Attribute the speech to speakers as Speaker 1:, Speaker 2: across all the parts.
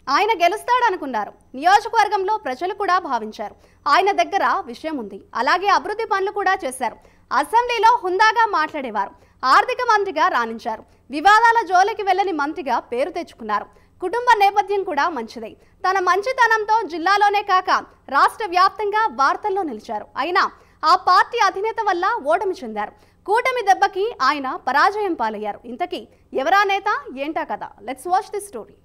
Speaker 1: ఆయన గెలుస్తాడనుకున్నారు. నియోజకవర్గంలో ప్రజలు కూడా భావించారు ఆయన దగ్గర విషయం ఉంది. అలాగే అభివృద్ధి పనులు కూడా చేశారు. అసెంబ్లీలో హుందాగా మాట్లాడేవారు. ఆర్థిక మంత్రిగా రాణించారు. వివాదాల జోలికి వెళ్ళని మంత్రిగా పేరు తెచ్చుకున్నారు. కుటుంబ నేపథ్యం కూడా మంచిదే. తన మంచితనంతో జిల్లాలోనే కాక రాష్ట్ర వ్యాప్తంగా వార్తల్లో నిలిచారు. అయినా ఆ పార్టీ అధినేత వల్ల ఓటమి చెందారు. కూటమి దెబ్బకి ఆయన పరాజయం పాలయ్యారు. ఇంతకీ ఎవరా నేత, ఏంటా కదా? Let's watch this story.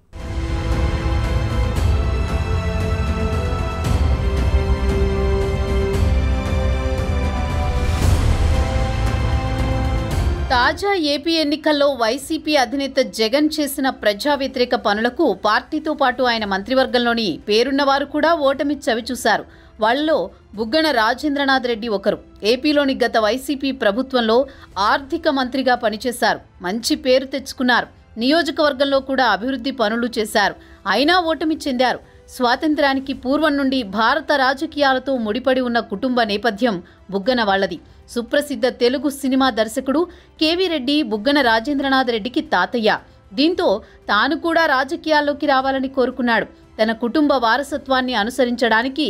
Speaker 2: తాజా ఏపీ ఎన్నికల్లో వైసీపీ అధినేత జగన్ చేసిన ప్రజా వ్యతిరేక పనులకు పార్టీతో పాటు ఆయన మంత్రివర్గంలోని పేరున్నవారు కూడా ఓటమి చవిచూశారు. వాళ్లలో బుగ్గన రాజేంద్రనాథ్ రెడ్డి ఒకరు. ఏపీలోని గత వైసీపీ ప్రభుత్వంలో ఆర్థిక మంత్రిగా పనిచేశారు. మంచి పేరు తెచ్చుకున్నారు. నియోజకవర్గంలో కూడా అభివృద్ధి పనులు చేశారు. అయినా ఓటమి చెందారు. స్వాతంత్ర్యానికి పూర్వం నుండి భారత రాజకీయాలతో ముడిపడి ఉన్న కుటుంబ నేపథ్యం బుగ్గన వాళ్లది. సుప్రసిద్ధ తెలుగు సినిమా దర్శకుడు కేవీ రెడ్డి బుగ్గన రాజేంద్రనాథ్ రెడ్డికి తాతయ్య. దీంతో తాను కూడా రాజకీయాల్లోకి రావాలని కోరుకున్నాడు. తన కుటుంబ వారసత్వాన్ని అనుసరించడానికి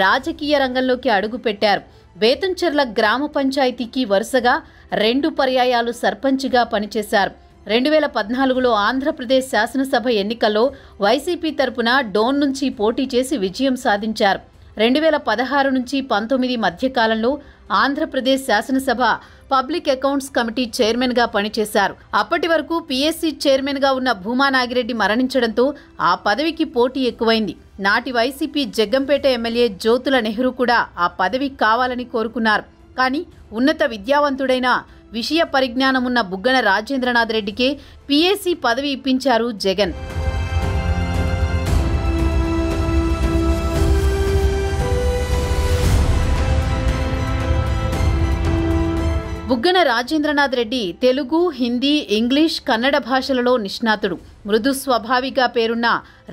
Speaker 2: రాజకీయ రంగంలోకి అడుగుపెట్టారు. బేతంచెర్ల గ్రామ పంచాయతీకి వరుసగా 2 పర్యాయాలు సర్పంచ్గా పనిచేశారు. 2014లో ఆంధ్రప్రదేశ్ శాసనసభ ఎన్నికల్లో వైసీపీ తరపున డోన్ నుంచి పోటీ చేసి విజయం సాధించారు. 2016 నుంచి 19 మధ్యకాలంలో ఆంధ్రప్రదేశ్ శాసనసభ పబ్లిక్ అకౌంట్స్ కమిటీ చైర్మన్గా పనిచేశారు. అప్పటి వరకు పీఎస్సీ చైర్మన్గా ఉన్న భూమా నాగిరెడ్డి మరణించడంతో ఆ పదవికి పోటీ ఎక్కువైంది. నాటి వైసీపీ జగ్గంపేట ఎమ్మెల్యే జ్యోతుల నెహ్రూ కూడా ఆ పదవి కావాలని కోరుకున్నారు. కానీ ఉన్నత విద్యావంతుడైన విషయ పరిజ్ఞానమున్న బుగ్గన రాజేంద్రనాథ్ రెడ్డికే పీఎస్సీ పదవి ఇప్పించారు జగన్. బుగ్గన రాజేంద్రనాథ్ రెడ్డి తెలుగు, హిందీ, ఇంగ్లీష్, కన్నడ భాషలలో నిష్ణాతుడు. మృదు స్వభావిగా పేరున్న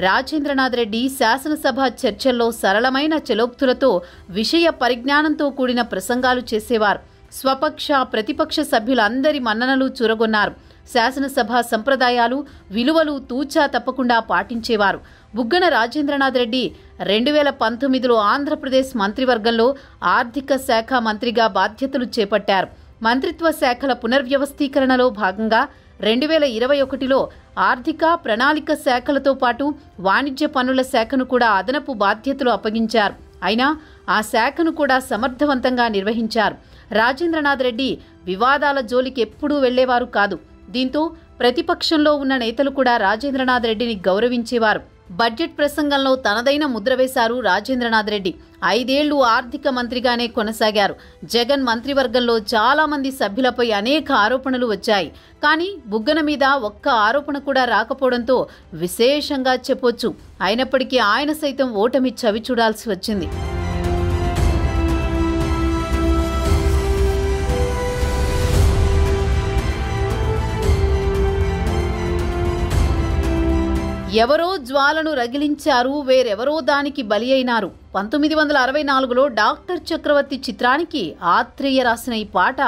Speaker 2: రాజేంద్రనాథ్ రెడ్డి శాసనసభ చర్చల్లో సరళమైన చలోక్తులతో విషయ పరిజ్ఞానంతో కూడిన ప్రసంగాలు చేసేవారు. స్వపక్ష, ప్రతిపక్ష సభ్యులందరి మన్ననలు చూరగొన్నారు. శాసనసభ సంప్రదాయాలు, విలువలు తూచా తప్పకుండా పాటించేవారు. బుగ్గన రాజేంద్రనాథ్ రెడ్డి 2019లో ఆంధ్రప్రదేశ్ మంత్రివర్గంలో ఆర్థిక శాఖ మంత్రిగా బాధ్యతలు చేపట్టారు. మంత్రిత్వ శాఖల పునర్వ్యవస్థీకరణలో భాగంగా 2021లో ఆర్థిక ప్రణాళిక శాఖలతో పాటు వాణిజ్య పన్నుల శాఖను కూడా అదనపు బాధ్యతలు అప్పగించారు. అయినా ఆ శాఖను కూడా సమర్థవంతంగా నిర్వహించారు. రాజేంద్రనాథ్ రెడ్డి వివాదాల జోలికి ఎప్పుడూ వెళ్లేవారు కాదు. దీంతో ప్రతిపక్షంలో ఉన్న నేతలు కూడా రాజేంద్రనాథ్ రెడ్డిని గౌరవించేవారు. బడ్జెట్ ప్రసంగంలో తనదైన ముద్ర వేశారు రాజేంద్రనాథ్ రెడ్డి. 5 ఏళ్లు ఆర్థిక మంత్రిగానే కొనసాగారు. జగన్ మంత్రివర్గంలో చాలా మంది సభ్యులపై అనేక ఆరోపణలు వచ్చాయి. కానీ బుగ్గన మీద ఒక్క ఆరోపణ కూడా రాకపోవడంతో విశేషంగా చెప్పొచ్చు. అయినప్పటికీ ఆయన సైతం ఓటమి చవి చూడాల్సి వచ్చింది. ఎవరో జ్వాలను రగిలించారు, వేరెవరో దానికి బలి అయినారు. 1964లో డాక్టర్ చక్రవర్తి చిత్రానికి ఆత్రేయ రాసిన ఈ పాట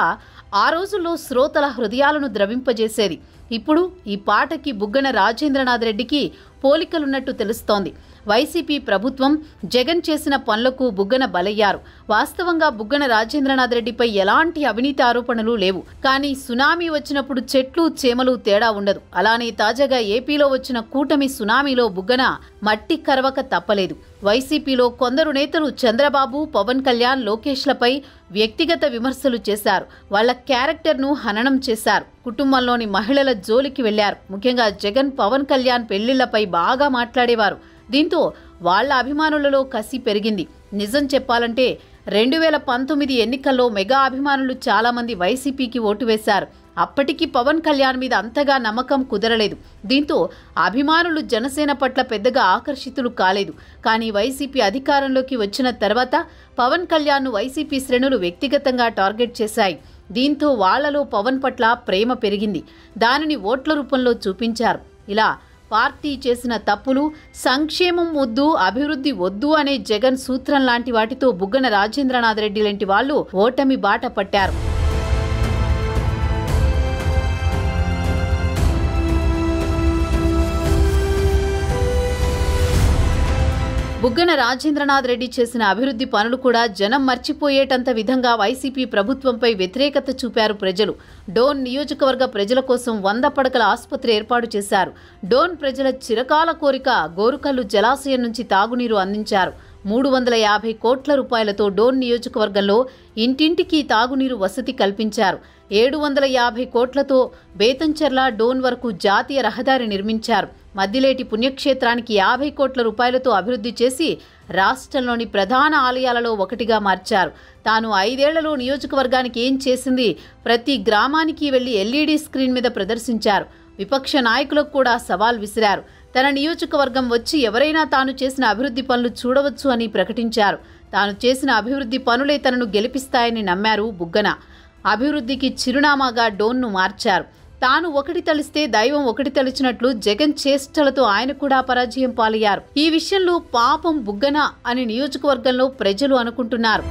Speaker 2: ఆ రోజుల్లో శ్రోతల హృదయాలను ద్రవింపజేసేది. ఇప్పుడు ఈ పాటకి బుగ్గన రాజేంద్రనాథ్ రెడ్డికి పోలికలున్నట్టు తెలుస్తోంది. వైసీపీ ప్రభుత్వం జగన్ చేసిన పనులకు బుగ్గన బలయ్యారు. వాస్తవంగా బుగ్గన రాజేంద్రనాథ్ రెడ్డిపై ఎలాంటి అవినీతి ఆరోపణలు లేవు. కానీ సునామీ వచ్చినప్పుడు చెట్లు చేమలు తేడా ఉండదు. అలానే తాజాగా ఏపీలో వచ్చిన కూటమి సునామీలో బుగ్గన మట్టి కరవక తప్పలేదు. వైసీపీలో కొందరు నేతలు చంద్రబాబు, పవన్ కళ్యాణ్, లోకేష్లపై వ్యక్తిగత విమర్శలు చేశారు. వాళ్ల క్యారెక్టర్ను హననం చేశారు. కుటుంబంలోని మహిళల జోలికి వెళ్లారు. ముఖ్యంగా జగన్, పవన్ కళ్యాణ్ పెళ్లిళ్లపై బాగా మాట్లాడేవారు. దీంతో వాళ్ల అభిమానులలో కసి పెరిగింది. నిజం చెప్పాలంటే 2019 ఎన్నికల్లో మెగా అభిమానులు చాలా మంది వైసీపీకి ఓటు వేశారు. అప్పటికి పవన్ కళ్యాణ్ మీద అంతగా నమ్మకం కుదరలేదు. దీంతో అభిమానులు జనసేన పట్ల పెద్దగా ఆకర్షితులు కాలేదు. కానీ వైసీపీ అధికారంలోకి వచ్చిన తర్వాత పవన్ కళ్యాణ్ను వైసీపీ శ్రేణులు వ్యక్తిగతంగా టార్గెట్ చేశాయి. దీంతో వాళ్లలో పవన్ పట్ల ప్రేమ పెరిగింది. దానిని ఓట్ల రూపంలో చూపించారు. ఇలా పార్టీ చేసిన తప్పులు, సంక్షేమం వద్దు, అభివృద్ధి వద్దు అనే జగన్ సూత్రం లాంటి వాటితో బుగ్గన రాజేంద్రనాథ్ రెడ్డి లాంటి వాళ్లు ఓటమి బాట పట్టారు. బుగ్గన రాజేంద్రనాథ్ రెడ్డి చేసిన అభివృద్ధి పనులు కూడా జనం మర్చిపోయేటంత విధంగా వైసీపీ ప్రభుత్వంపై వ్యతిరేకత చూపారు ప్రజలు. డోన్ నియోజకవర్గ ప్రజల కోసం 100 పడకల ఆసుపత్రి ఏర్పాటు చేశారు. డోన్ ప్రజల చిరకాల కోరిక గోరుకల్లు జలాశయం నుంచి తాగునీరు అందించారు. 350 కోట్ల రూపాయలతో డోన్ నియోజకవర్గంలో ఇంటింటికి తాగునీరు వసతి కల్పించారు. 750 కోట్లతో బేతంచెర్ల డోన్ వరకు జాతీయ రహదారి నిర్మించారు. మద్దిలేటి పుణ్యక్షేత్రానికి 50 కోట్ల రూపాయలతో అభివృద్ధి చేసి రాష్ట్రంలోని ప్రధాన ఆలయాలలో ఒకటిగా మార్చారు. తాను 5 ఏళ్లలో నియోజకవర్గానికి ఏం చేసింది ప్రతి గ్రామానికి వెళ్లి ఎల్ఈడీ స్క్రీన్ మీద ప్రదర్శించారు. విపక్ష నాయకులకు కూడా సవాల్ విసిరారు. తన నియోజకవర్గం వచ్చి ఎవరైనా తాను చేసిన అభివృద్ధి పనులు చూడవచ్చు అని ప్రకటించారు. తాను చేసిన అభివృద్ధి పనులే తనను గెలిపిస్తాయని నమ్మారు బుగ్గన. అభివృద్ధికి చిరునామాగా డోన్ను మార్చారు. తాను ఒకటి తలిస్తే దైవం ఒకటి తలిచినట్లు జగన్ చేష్టలతో ఆయన కూడా పరాజయం పాలయ్యారు. ఈ విషయంలో పాపం బుగ్గన అని నియోజకవర్గంలో ప్రజలు అనుకుంటున్నారు.